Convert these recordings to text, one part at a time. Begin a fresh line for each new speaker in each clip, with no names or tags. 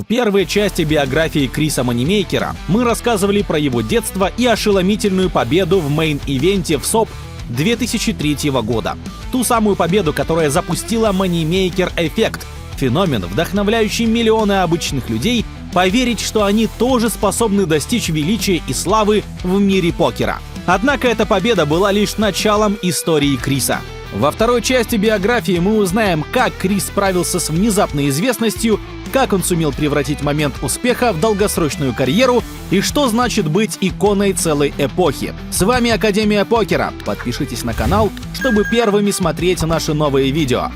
В первой части биографии Криса Монеймейкера мы рассказывали про его детство и ошеломительную победу в мейн-ивенте в СОП 2003 года. Ту самую победу, которая запустила Монеймейкер-эффект, феномен, вдохновляющий миллионы обычных людей поверить, что они тоже способны достичь величия и славы в мире покера. Однако эта победа была лишь началом истории Криса. Во второй части биографии мы узнаем, как Крис справился с внезапной известностью, как он сумел превратить момент успеха в долгосрочную карьеру и что значит быть иконой целой эпохи. С вами Академия Покера. Подпишитесь на канал, чтобы первыми смотреть наши новые видео.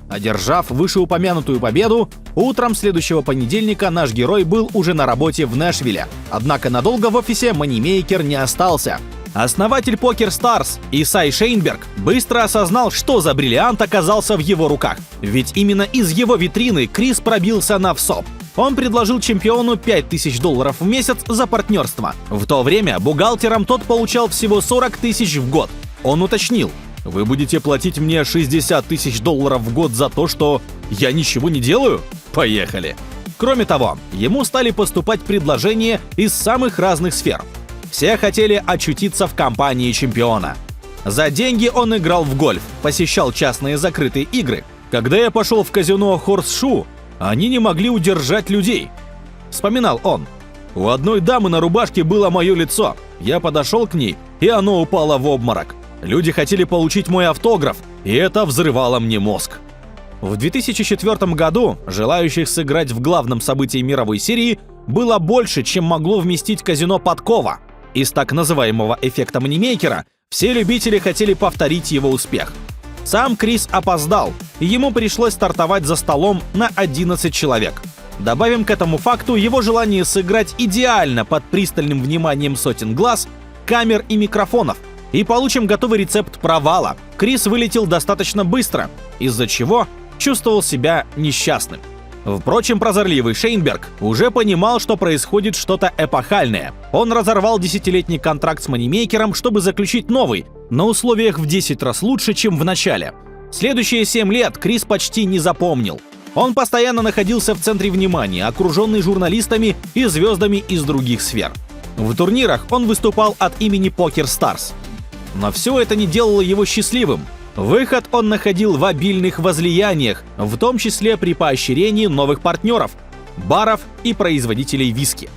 Одержав вышеупомянутую победу, утром следующего понедельника наш герой был уже на работе в Нэшвилле. Однако надолго в офисе Монеймейкер не остался. Основатель Poker Stars Исай Шейнберг быстро осознал, что за бриллиант оказался в его руках. Ведь именно из его витрины Крис пробился на ВСОП. Он предложил чемпиону $5000 в месяц за партнерство. В то время бухгалтером тот получал всего 40 тысяч в год. Он уточнил: «Вы будете платить мне $60 тысяч в год за то, что я ничего не делаю? Поехали!» Кроме того, ему стали поступать предложения из самых разных сфер. Все хотели очутиться в компании чемпиона. За деньги он играл в гольф, посещал частные закрытые игры. Когда я пошел в казино Хорс-Шу, они не могли удержать людей. Вспоминал он. У одной дамы на рубашке было мое лицо. Я подошел к ней, и оно упало в обморок. Люди хотели получить мой автограф, и это взрывало мне мозг. В 2004 году желающих сыграть в главном событии мировой серии было больше, чем могло вместить казино Подкова. Из так называемого эффекта Монеймейкера все любители хотели повторить его успех. Сам Крис опоздал, и ему пришлось стартовать за столом на 11 человек. Добавим к этому факту его желание сыграть идеально под пристальным вниманием сотен глаз, камер и микрофонов, и получим готовый рецепт провала. Крис вылетел достаточно быстро, из-за чего чувствовал себя несчастным. Впрочем, прозорливый Шейнберг уже понимал, что происходит что-то эпохальное. Он разорвал 10-летний контракт с Монеймейкером, чтобы заключить новый, на условиях в 10 раз лучше, чем в начале. Следующие 7 лет Крис почти не запомнил. Он постоянно находился в центре внимания, окруженный журналистами и звездами из других сфер. В турнирах он выступал от имени Poker Stars. Но все это не делало его счастливым. Выход он находил в обильных возлияниях, в том числе при поощрении новых партнеров, баров и производителей виски.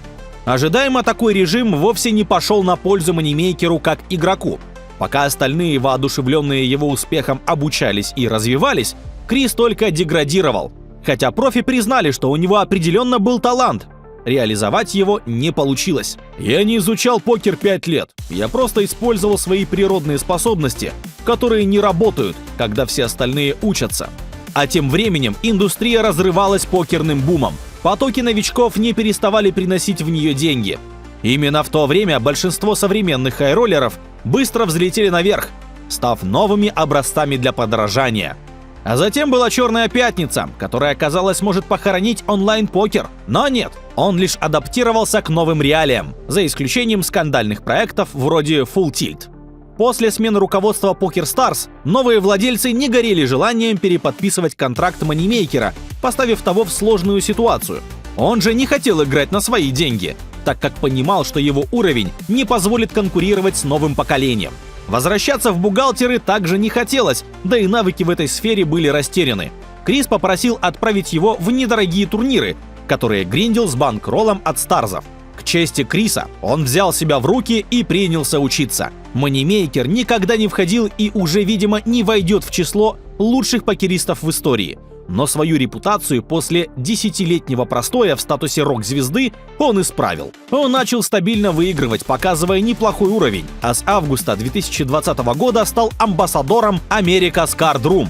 Ожидаемо такой режим вовсе не пошел на пользу Монеймейкеру как игроку. Пока остальные, воодушевленные его успехом, обучались и развивались, Крис только деградировал. Хотя профи признали, что у него определенно был талант. Реализовать его не получилось. «Я не изучал покер 5 лет. Я просто использовал свои природные способности, которые не работают, когда все остальные учатся». А тем временем индустрия разрывалась покерным бумом. Потоки новичков не переставали приносить в нее деньги. Именно в то время большинство современных хайроллеров быстро взлетели наверх, став новыми образцами для подражания. А затем была «Черная пятница», которая, казалось, может похоронить онлайн-покер. Но нет, он лишь адаптировался к новым реалиям, за исключением скандальных проектов вроде Full Tilt. После смены руководства Poker Stars новые владельцы не горели желанием переподписывать контракт Монеймейкера, поставив того в сложную ситуацию. Он же не хотел играть на свои деньги, так как понимал, что его уровень не позволит конкурировать с новым поколением. Возвращаться в бухгалтеры также не хотелось, да и навыки в этой сфере были растеряны. Крис попросил отправить его в недорогие турниры, которые гриндил с банкроллом от Старзов. К чести Криса, он взял себя в руки и принялся учиться. Монеймейкер никогда не входил и уже, видимо, не войдет в число лучших покеристов в истории. Но свою репутацию после 10-летнего простоя в статусе рок-звезды он исправил. Он начал стабильно выигрывать, показывая неплохой уровень, а с августа 2020 года стал амбассадором America's Card Room.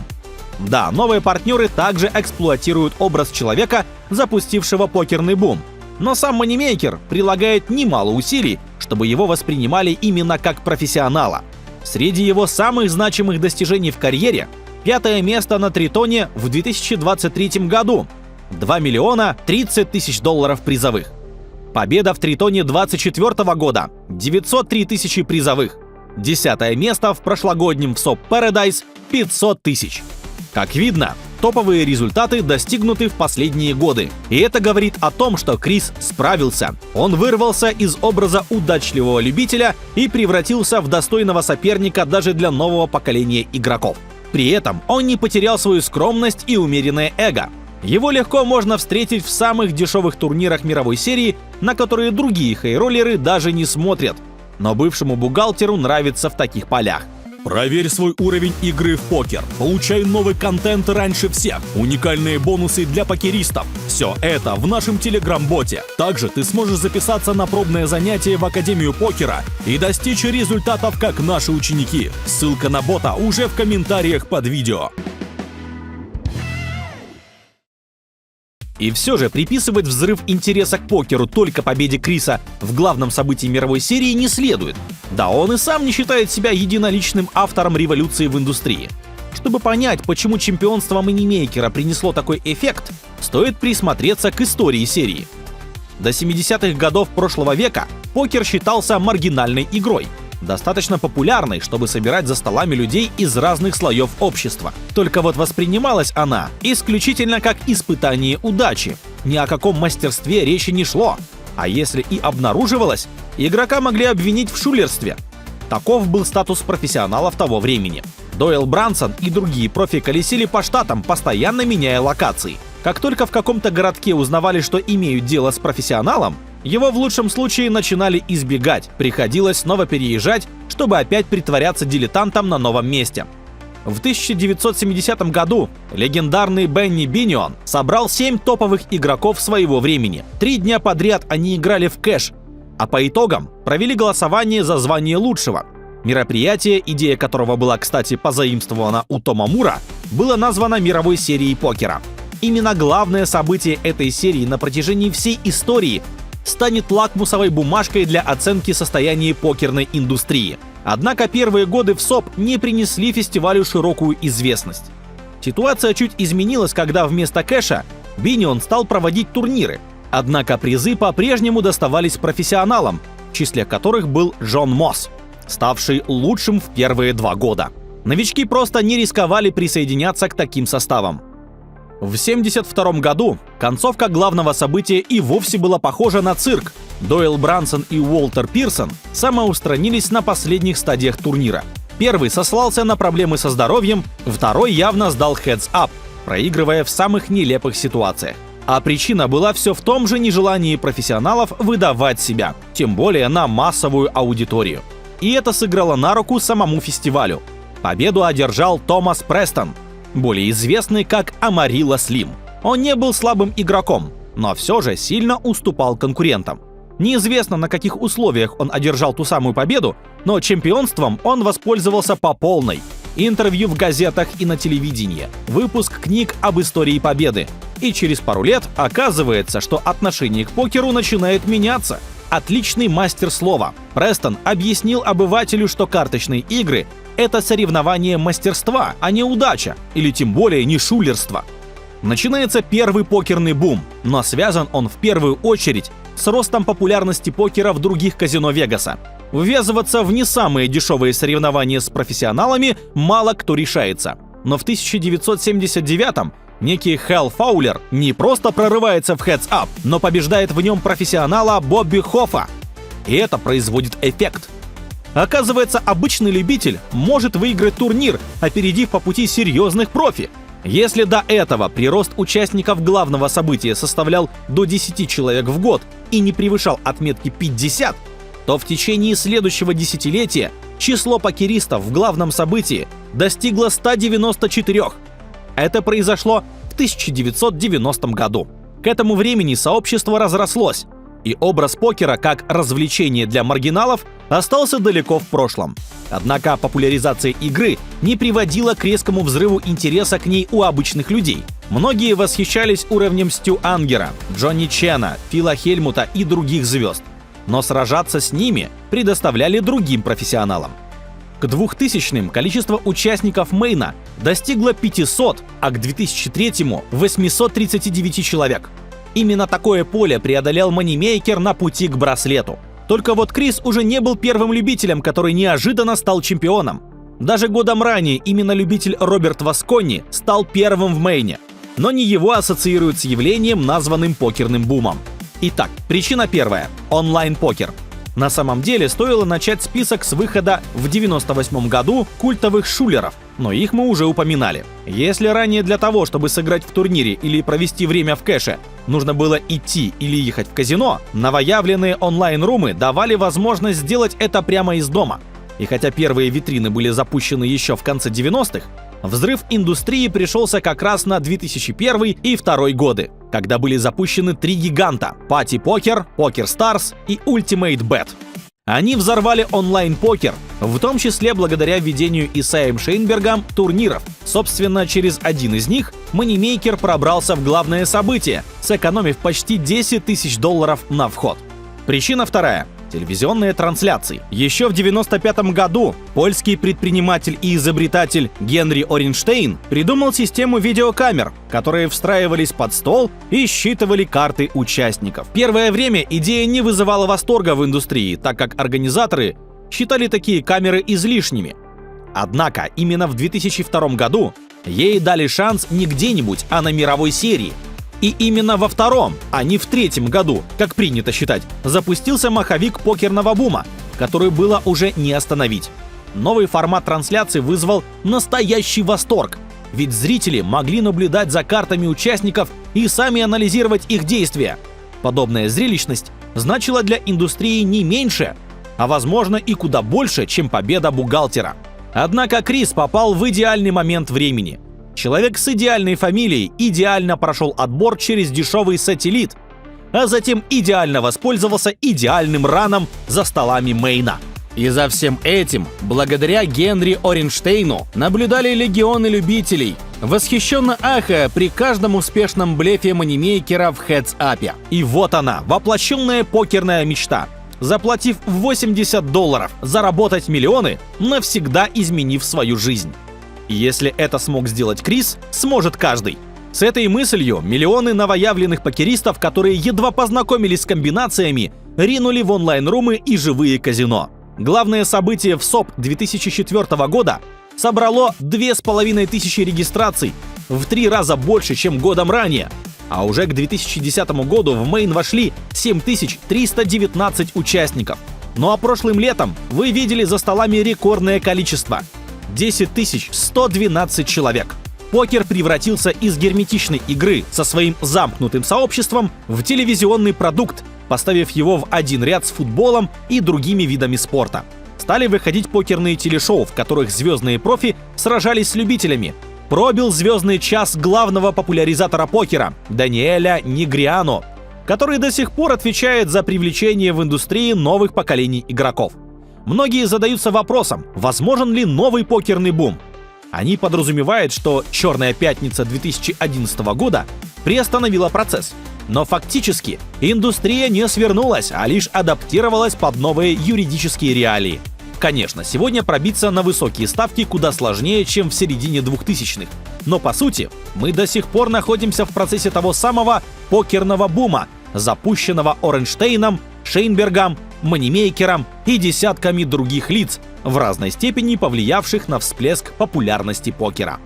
Да, новые партнеры также эксплуатируют образ человека, запустившего покерный бум. Но сам Монеймейкер прилагает немало усилий, чтобы его воспринимали именно как профессионала. Среди его самых значимых достижений в карьере – 5-е место на Тритоне в 2023 году, $2 030 000 призовых. Победа в Тритоне 2024 года, 903 000 призовых. 10-е место в прошлогоднем ВСОП Paradise, 500 000. Как видно, топовые результаты достигнуты в последние годы. И это говорит о том, что Крис справился. Он вырвался из образа удачливого любителя и превратился в достойного соперника даже для нового поколения игроков. При этом он не потерял свою скромность и умеренное эго. Его легко можно встретить в самых дешевых турнирах мировой серии, на которые другие хай-роллеры даже не смотрят. Но бывшему бухгалтеру нравится в таких полях.
Проверь свой уровень игры в покер. Получай новый контент раньше всех. Уникальные бонусы для покеристов. Все это в нашем телеграм-боте. Также ты сможешь записаться на пробное занятие в Академию покера и достичь результатов, как наши ученики. Ссылка на бота уже в комментариях под видео.
И все же приписывать взрыв интереса к покеру только победе Криса в главном событии мировой серии не следует. Да он и сам не считает себя единоличным автором революции в индустрии. Чтобы понять, почему чемпионство манимейкера принесло такой эффект, стоит присмотреться к истории серии. До 70-х годов прошлого века покер считался маргинальной игрой, достаточно популярной, чтобы собирать за столами людей из разных слоев общества. Только вот воспринималась она исключительно как испытание удачи. Ни о каком мастерстве речи не шло. А если и обнаруживалось, игрока могли обвинить в шулерстве. Таков был статус профессионалов того времени. Дойл Брансон и другие профи колесили по штатам, постоянно меняя локации. Как только в каком-то городке узнавали, что имеют дело с профессионалом, его в лучшем случае начинали избегать, приходилось снова переезжать, чтобы опять притворяться дилетантом на новом месте. В 1970 году легендарный Бенни Бинион собрал 7 топовых игроков своего времени. 3 дня подряд они играли в кэш, а по итогам провели голосование за звание лучшего. Мероприятие, идея которого была, кстати, позаимствована у Тома Мура, было названо мировой серией покера. Именно главное событие этой серии на протяжении всей истории станет лакмусовой бумажкой для оценки состояния покерной индустрии. Однако первые годы в СОП не принесли фестивалю широкую известность. Ситуация чуть изменилась, когда вместо кэша Бинион стал проводить турниры. Однако призы по-прежнему доставались профессионалам, в числе которых был Джон Мосс, ставший лучшим в первые 2 года. Новички просто не рисковали присоединяться к таким составам. В 1972 году концовка главного события и вовсе была похожа на цирк. Дойл Брансон и Уолтер Пирсон самоустранились на последних стадиях турнира. Первый сослался на проблемы со здоровьем, второй явно сдал heads-up, проигрывая в самых нелепых ситуациях. А причина была все в том же нежелании профессионалов выдавать себя, тем более на массовую аудиторию. И это сыграло на руку самому фестивалю. Победу одержал Томас Престон, более известный как Амарилла Слим. Он не был слабым игроком, но все же сильно уступал конкурентам. Неизвестно, на каких условиях он одержал ту самую победу, но чемпионством он воспользовался по полной. Интервью в газетах и на телевидении, выпуск книг об истории победы. И через пару лет оказывается, что отношение к покеру начинает меняться. Отличный мастер слова. Престон объяснил обывателю, что карточные игры — это соревнование мастерства, а не удача, или тем более не шулерство. Начинается первый покерный бум, но связан он в первую очередь с ростом популярности покера в других казино Вегаса. Ввязываться в не самые дешевые соревнования с профессионалами мало кто решается. Но в 1979-м некий Хэл Фаулер не просто прорывается в heads-up, но побеждает в нем профессионала Бобби Хоффа. И это производит эффект. Оказывается, обычный любитель может выиграть турнир, опередив по пути серьезных профи. Если до этого прирост участников главного события составлял до 10 человек в год и не превышал отметки 50, то в течение следующего десятилетия число покеристов в главном событии достигло 194. Это произошло в 1990 году. К этому времени сообщество разрослось, и образ покера как развлечение для маргиналов остался далеко в прошлом. Однако популяризация игры не приводила к резкому взрыву интереса к ней у обычных людей. Многие восхищались уровнем Стю Ангера, Джонни Чена, Фила Хельмута и других звезд. Но сражаться с ними предоставляли другим профессионалам. К 2000-м количество участников мейна достигло 500, а к 2003-му — 839 человек. Именно такое поле преодолел манимейкер на пути к браслету. Только вот Крис уже не был первым любителем, который неожиданно стал чемпионом. Даже годом ранее именно любитель Роберт Васконни стал первым в Мэйне. Но не его ассоциируют с явлением, названным покерным бумом. Итак, причина первая – онлайн-покер. На самом деле стоило начать список с выхода в 1998 году культовых шулеров, но их мы уже упоминали. Если ранее для того, чтобы сыграть в турнире или провести время в кэше, нужно было идти или ехать в казино, новоявленные онлайн-румы давали возможность сделать это прямо из дома. И хотя первые витрины были запущены еще в конце 90-х, взрыв индустрии пришелся как раз на 2001 и 2002 годы, когда были запущены три гиганта – Party Poker, Poker Stars и Ultimate Bet. Они взорвали онлайн-покер, в том числе благодаря введению Исайем Шейнбергом турниров. Собственно, через один из них Moneymaker пробрался в главное событие, сэкономив почти $10 тысяч на вход. Причина вторая – телевизионные трансляции. Еще в 1995 году польский предприниматель и изобретатель Генри Оренштейн придумал систему видеокамер, которые встраивались под стол и считывали карты участников. Первое время идея не вызывала восторга в индустрии, так как организаторы считали такие камеры излишними. Однако именно в 2002 году ей дали шанс не где-нибудь, а на мировой серии. И именно во втором, а не в третьем году, как принято считать, запустился маховик покерного бума, который было уже не остановить. Новый формат трансляции вызвал настоящий восторг, ведь зрители могли наблюдать за картами участников и сами анализировать их действия. Подобная зрелищность значила для индустрии не меньше, а возможно и куда больше, чем победа бухгалтера. Однако Крис попал в идеальный момент времени. Человек с идеальной фамилией идеально прошел отбор через дешевый сателлит, а затем идеально воспользовался идеальным раном за столами Мэйна. И за всем этим, благодаря Генри Оренштейну, наблюдали легионы любителей, восхищенно ахая при каждом успешном блефе Moneymaker в хедс-апе. И вот она, воплощенная покерная мечта. Заплатив $80, заработать миллионы, навсегда изменив свою жизнь. И если это смог сделать Крис, сможет каждый. С этой мыслью миллионы новоявленных покеристов, которые едва познакомились с комбинациями, ринули в онлайн-румы и живые казино. Главное событие в СОП 2004 года собрало 2500 регистраций, в 3 раза больше, чем годом ранее. А уже к 2010 году в Мэйн вошли 7319 участников. Ну а прошлым летом вы видели за столами рекордное количество – 10 112 человек. Покер превратился из герметичной игры со своим замкнутым сообществом в телевизионный продукт, поставив его в один ряд с футболом и другими видами спорта. Стали выходить покерные телешоу, в которых звездные профи сражались с любителями. Пробил звездный час главного популяризатора покера Даниэля Негриано, который до сих пор отвечает за привлечение в индустрии новых поколений игроков. Многие задаются вопросом, возможен ли новый покерный бум. Они подразумевают, что «Черная пятница» 2011 года приостановила процесс. Но фактически индустрия не свернулась, а лишь адаптировалась под новые юридические реалии. Конечно, сегодня пробиться на высокие ставки куда сложнее, чем в середине 2000-х. Но по сути, мы до сих пор находимся в процессе того самого покерного бума, запущенного Оренштейном, Шейнбергом, Moneymaker'ом и десятками других лиц, в разной степени повлиявших на всплеск популярности покера.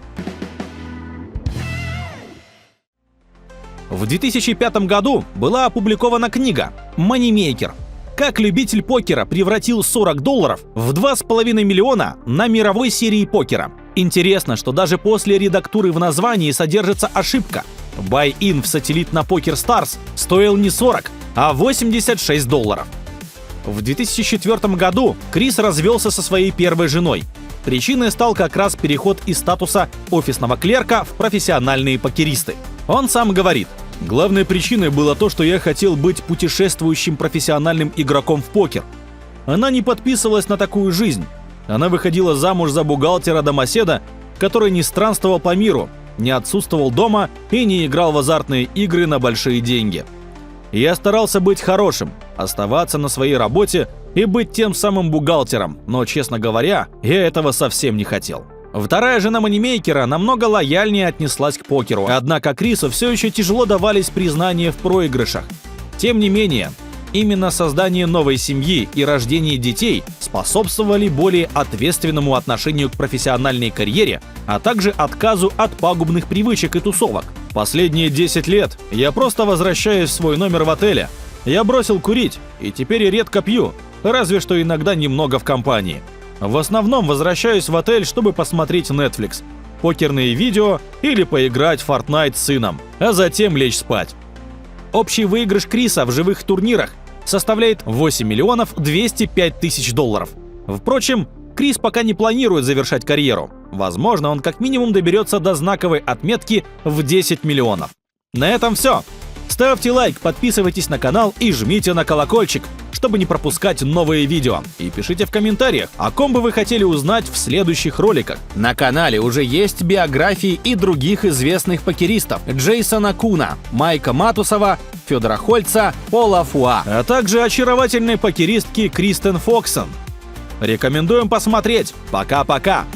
В 2005 году была опубликована книга «Moneymaker. Как любитель покера превратил $40 в 2,5 миллиона на мировой серии покера». Интересно, что даже после редактуры в названии содержится ошибка. Buy-in в сателлит на Poker Stars стоил не 40, а $86. В 2004 году Крис развелся со своей первой женой. Причиной стал как раз переход из статуса офисного клерка в профессиональные покеристы. Он сам говорит: «Главной причиной было то, что я хотел быть путешествующим профессиональным игроком в покер. Она не подписывалась на такую жизнь. Она выходила замуж за бухгалтера-домоседа, который не странствовал по миру, не отсутствовал дома и не играл в азартные игры на большие деньги. Я старался быть хорошим, оставаться на своей работе и быть тем самым бухгалтером, но, честно говоря, я этого совсем не хотел». Вторая жена Moneymaker'а намного лояльнее отнеслась к покеру, однако Крису все еще тяжело давались признания в проигрышах. Тем не менее, Именно создание новой семьи и рождение детей способствовали более ответственному отношению к профессиональной карьере, а также отказу от пагубных привычек и тусовок. Последние 10 лет я просто возвращаюсь в свой номер в отеле. Я бросил курить и теперь редко пью, разве что иногда немного в компании. В основном возвращаюсь в отель, чтобы посмотреть Netflix, покерные видео или поиграть в Fortnite с сыном, а затем лечь спать. Общий выигрыш Криса в живых турнирах составляет 8 миллионов 205 тысяч долларов. Впрочем, Крис пока не планирует завершать карьеру. Возможно, он как минимум доберется до знаковой отметки в 10 миллионов. На этом все. Ставьте лайк, подписывайтесь на канал и жмите на колокольчик, чтобы не пропускать новые видео. И пишите в комментариях, о ком бы вы хотели узнать в следующих роликах. На канале уже есть биографии и других известных покеристов: Джейсона Куна, Майка Матусова, Федора Хольца, Пола Фуа, а также очаровательной покеристки Кристен Фоксон. Рекомендуем посмотреть. Пока-пока!